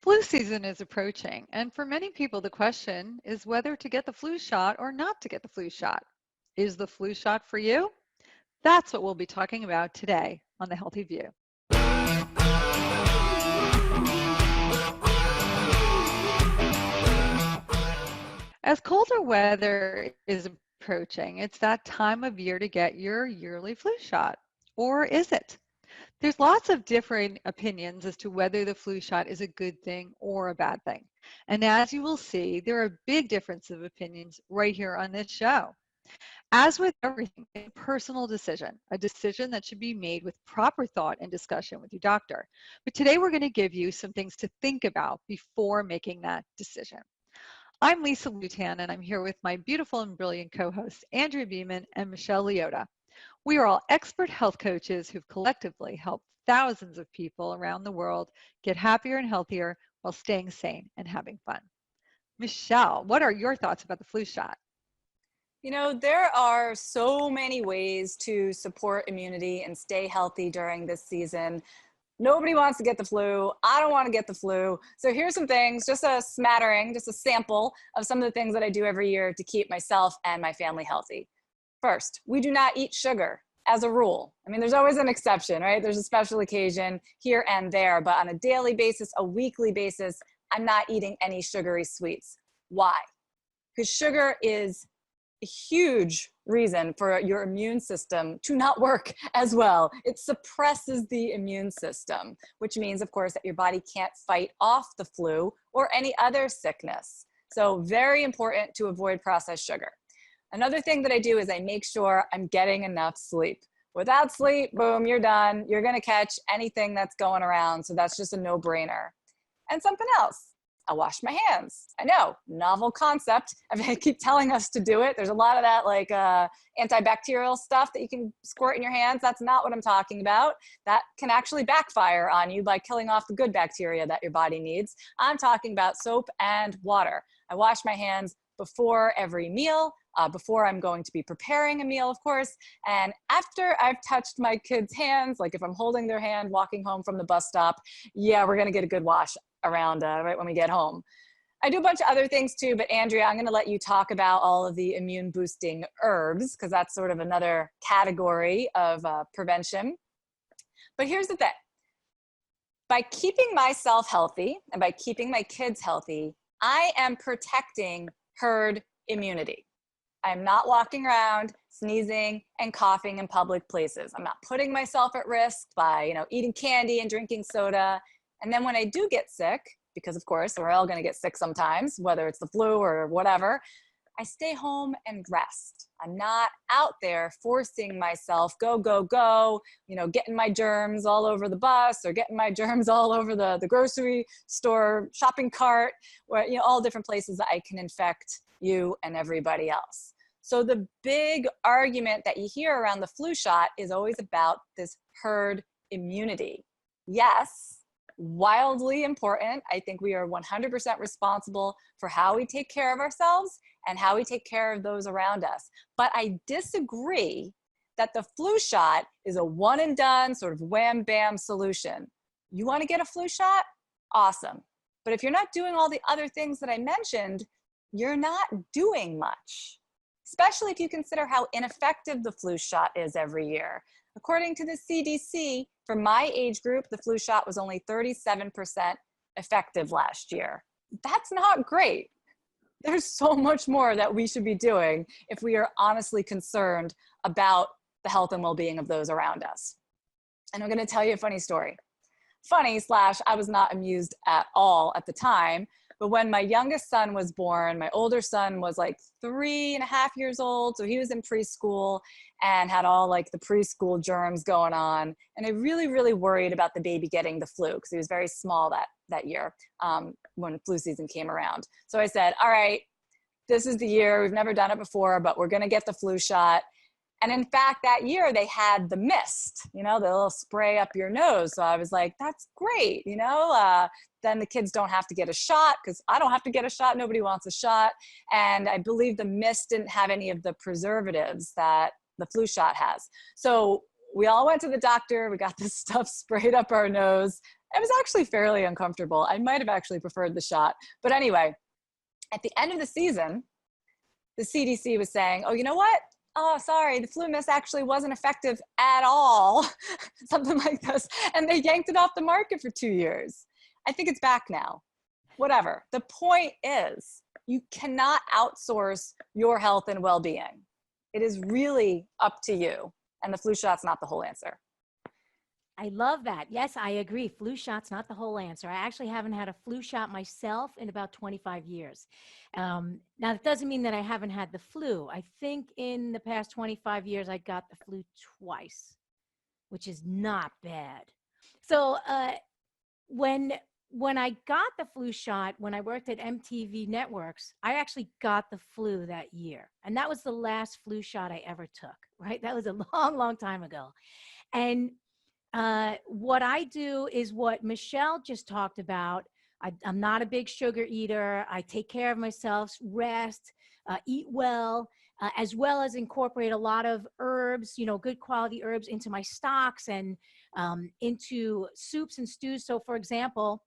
Flu season is approaching, and for many people, the question is whether to get the flu shot or not to get the flu shot. Is the flu shot for you? That's what we'll be talking about today on The Healthy View. As colder weather is approaching, it's that time of year to get your yearly flu shot. Or is it? There's lots of different opinions as to whether the flu shot is a good thing or a bad thing. And as you will see, there are big differences of opinions right here on this show. As with everything, it's a personal decision, a decision that should be made with proper thought and discussion with your doctor. But today we're going to give you some things to think about before making that decision. I'm Lisa Lutan, and I'm here with my beautiful and brilliant co-hosts, Andrea Beeman and Michelle Leota. We are all expert health coaches who've collectively helped thousands of people around the world get happier and healthier while staying sane and having fun. Michelle, what are your thoughts about the flu shot? You know, there are so many ways to support immunity and stay healthy during this season. Nobody wants to get the flu. I don't want to get the flu. So here's some things, just a smattering, just a sample of some of the things that I do every year to keep myself and my family healthy. First, we do not eat sugar as a rule. I mean, there's always an exception, right? There's a special occasion here and there, but on a daily basis, a weekly basis, I'm not eating any sugary sweets. Why? Because sugar is a huge reason for your immune system to not work as well. It suppresses the immune system, which means, of course, that your body can't fight off the flu or any other sickness. So very important to avoid processed sugar. Another thing that I do is I make sure I'm getting enough sleep. Without sleep, boom, you're done. You're gonna catch anything that's going around. So that's just a no-brainer. And something else, I wash my hands. I know, novel concept. I mean, I keep telling us to do it. There's a lot of that like antibacterial stuff that you can squirt in your hands. That's not what I'm talking about. That can actually backfire on you by killing off the good bacteria that your body needs. I'm talking about soap and water. I wash my hands before every meal, before I'm going to be preparing a meal, of course, and after I've touched my kids' hands, like if I'm holding their hand walking home from the bus stop, yeah, we're gonna get a good wash around right when we get home. I do a bunch of other things too, but Andrea, I'm gonna let you talk about all of the immune boosting herbs because that's sort of another category of prevention. But here's the thing. By keeping myself healthy and by keeping my kids healthy, I am protecting herd immunity. I'm not walking around sneezing and coughing in public places. I'm not putting myself at risk by, eating candy and drinking soda. And then when I do get sick, because of course we're all going to get sick sometimes, whether it's the flu or whatever, I stay home and rest. I'm not out there forcing myself, go, go, go, getting my germs all over the bus or getting my germs all over the grocery store, shopping cart, or all different places that I can infect you and everybody else. So the big argument that you hear around the flu shot is always about this herd immunity. Yes, wildly important. I think we are 100% responsible for how we take care of ourselves and how we take care of those around us. But I disagree that the flu shot is a one and done sort of wham bam solution. You want to get a flu shot? Awesome. But if you're not doing all the other things that I mentioned, you're not doing much, especially if you consider how ineffective the flu shot is every year. According to the CDC, for my age group, the flu shot was only 37% effective last year. That's not great. There's so much more that we should be doing if we are honestly concerned about the health and well-being of those around us. And I'm going to tell you a funny story. Funny / I was not amused at all at the time. But when my youngest son was born, my older son was like 3.5 years old. So he was in preschool and had all like the preschool germs going on. And I really, really worried about the baby getting the flu because he was very small that year when flu season came around. So I said, all right, this is the year. We've never done it before, but we're going to get the flu shot. And in fact, that year they had the mist, the little spray up your nose. So I was like, that's great. Then the kids don't have to get a shot because I don't have to get a shot. Nobody wants a shot. And I believe the mist didn't have any of the preservatives that the flu shot has. So we all went to the doctor. We got this stuff sprayed up our nose. It was actually fairly uncomfortable. I might have actually preferred the shot. But anyway, at the end of the season, the CDC was saying, oh, you know what? Oh, sorry, the flu miss actually wasn't effective at all. Something like this. And they yanked it off the market for 2 years. I think it's back now. Whatever. The point is, you cannot outsource your health and well-being. It is really up to you. And the flu shot's not the whole answer. I love that. Yes, I agree. Flu shot's not the whole answer. I actually haven't had a flu shot myself in about 25 years. Now, that doesn't mean that I haven't had the flu. I think in the past 25 years, I got the flu twice, which is not bad. So when I got the flu shot, when I worked at MTV Networks, I actually got the flu that year. And that was the last flu shot I ever took, right? That was a long, long time ago. And what I do is what Michelle just talked about. I'm not a big sugar eater. I take care of myself, rest, eat well as incorporate a lot of herbs, good quality herbs into my stocks and into soups and stews. So for example,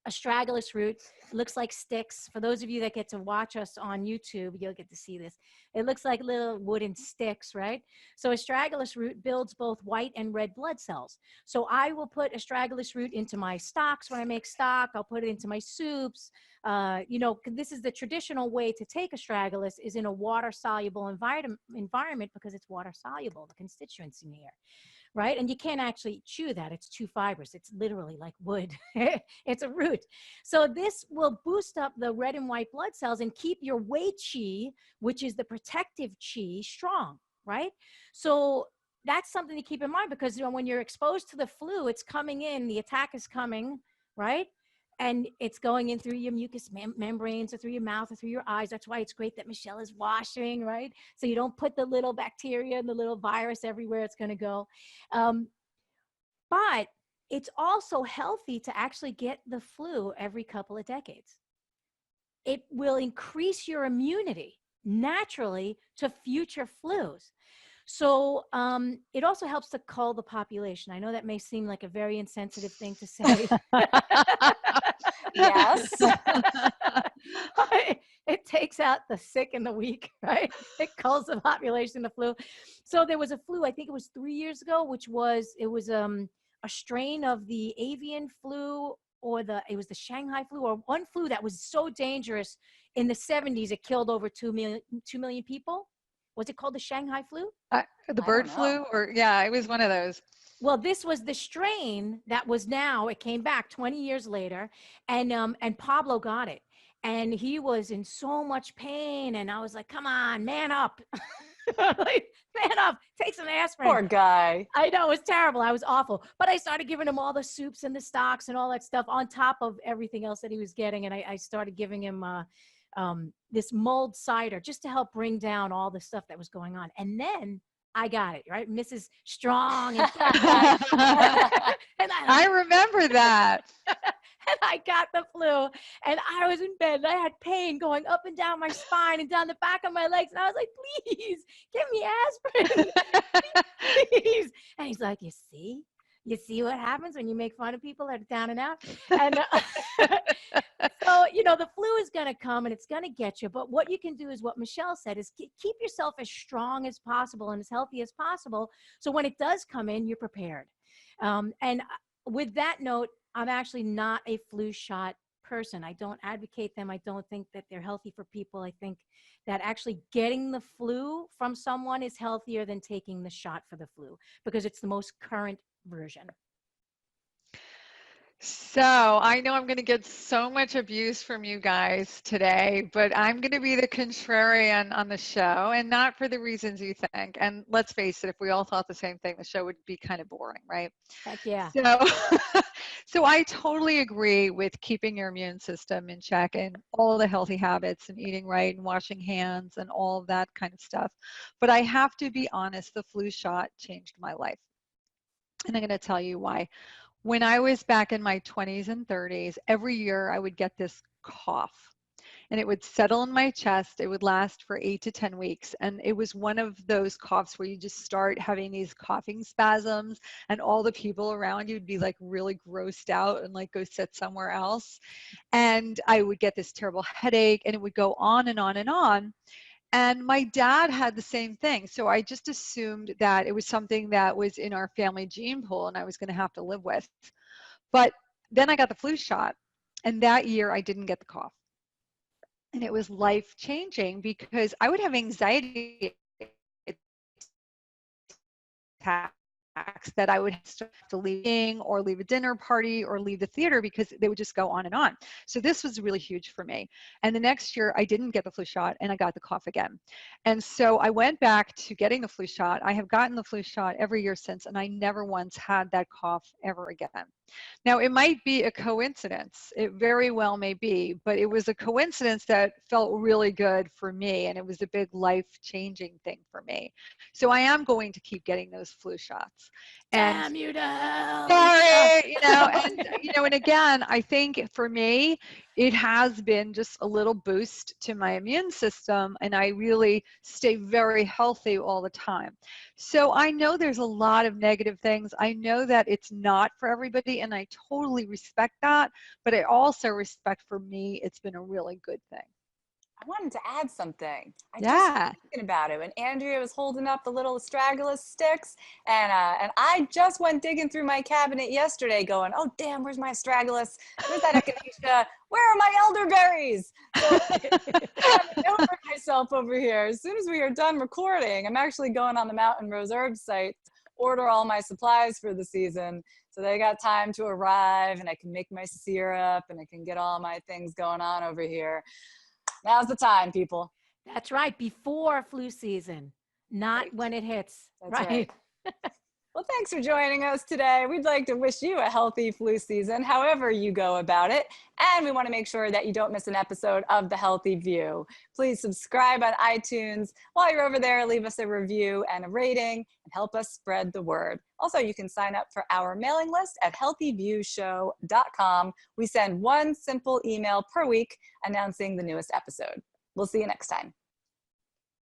astragalus root looks like sticks. For those of you that get to watch us on YouTube, you'll get to see this. It looks like little wooden sticks, right? So astragalus root builds both white and red blood cells. So I will put astragalus root into my stocks when I make stock. I'll put it into my soups. This is the traditional way to take astragalus is in a water-soluble environment because it's water-soluble, the constituents in here. Right? And you can't actually chew that. It's too fibrous. It's literally like wood. It's a root. So this will boost up the red and white blood cells and keep your Wei qi, which is the protective qi, strong, right? So that's something to keep in mind because when you're exposed to the flu, it's coming in, the attack is coming, right? And it's going in through your mucous membranes or through your mouth or through your eyes. That's why it's great that Michelle is washing, right? So you don't put the little bacteria and the little virus everywhere it's going to go. But it's also healthy to actually get the flu every couple of decades. It will increase your immunity naturally to future flus. So it also helps to cull the population. I know that may seem like a very insensitive thing to say. Yes. It takes out the sick and the weak, right? It culls the population, the flu. So there was a flu, I think it was 3 years ago, it was a strain of the avian flu it was the Shanghai flu or one flu that was so dangerous in the 70s, it killed over 2 million people. Was it called the Shanghai flu? The bird flu yeah, it was one of those. Well, this was the strain that was it came back 20 years later and Pablo got it and he was in so much pain and I was like, come on, man up. Like, man up, take some aspirin. Poor guy. I know, it was terrible. I was awful. But I started giving him all the soups and the stocks and all that stuff on top of everything else that he was getting. And I started giving him this mulled cider just to help bring down all the stuff that was going on. And then I got it, right? Mrs. Strong. And I remember that. And I got the flu and I was in bed and I had pain going up and down my spine and down the back of my legs. And I was like, please give me aspirin, please. And he's like, you see what happens when you make fun of people that are down and out. And so, the flu is going to come and it's going to get you. But what you can do is what Michelle said is keep yourself as strong as possible and as healthy as possible. So when it does come in, you're prepared. And with that note, I'm actually not a flu shot person. I don't advocate them. I don't think that they're healthy for people. I think that actually getting the flu from someone is healthier than taking the shot for the flu because it's the most current version. So I know I'm going to get so much abuse from you guys today, but I'm going to be the contrarian on the show and not for the reasons you think. And let's face it, if we all thought the same thing, the show would be kind of boring, right? Heck yeah. So I totally agree with keeping your immune system in check and all the healthy habits and eating right and washing hands and all of that kind of stuff. But I have to be honest, the flu shot changed my life. And I'm going to tell you why. When I was back in my 20s and 30s, every year I would get this cough. and it would settle in my chest. It would last for 8 to 10 weeks. And it was one of those coughs where you just start having these coughing spasms, and all the people around you would be like really grossed out and like go sit somewhere else. And I would get this terrible headache, and it would go on and on and on. And my dad had the same thing. So I just assumed that it was something that was in our family gene pool and I was going to have to live with. But then I got the flu shot, and that year I didn't get the cough. And it was life changing because I would have anxiety attacks that I would have to leave or leave a dinner party or leave the theater because they would just go on and on. So this was really huge for me. And the next year I didn't get the flu shot and I got the cough again. And so I went back to getting the flu shot. I have gotten the flu shot every year since, and I never once had that cough ever again. Now, it might be a coincidence. It very well may be, but it was a coincidence that felt really good for me, and it was a big life-changing thing for me. So I am going to keep getting those flu shots. And Damn you to hell. sorry, and again, I think for me, it has been just a little boost to my immune system, and I really stay very healthy all the time. So I know there's a lot of negative things. I know that it's not for everybody, and I totally respect that, but I also respect, for me, it's been a really good thing. I wanted to add something. I just Yeah. was thinking about it when Andrea was holding up the little astragalus sticks, and I just went digging through my cabinet yesterday, going, "Oh damn, where's my astragalus? Where's that echinacea? Where are my elderberries?" So I have a note for myself over here. As soon as we are done recording, I'm actually going on the Mountain Rose Herbs site to order all my supplies for the season. So they got time to arrive, and I can make my syrup, and I can get all my things going on over here. Now's the time, people. That's right. Before flu season, not Right. when it hits. That's right. Well, thanks for joining us today. We'd like to wish you a healthy flu season, however you go about it. And we want to make sure that you don't miss an episode of The Healthy View. Please subscribe on iTunes. While you're over there, leave us a review and a rating and help us spread the word. Also, you can sign up for our mailing list at healthyviewshow.com. We send one simple email per week announcing the newest episode. We'll see you next time.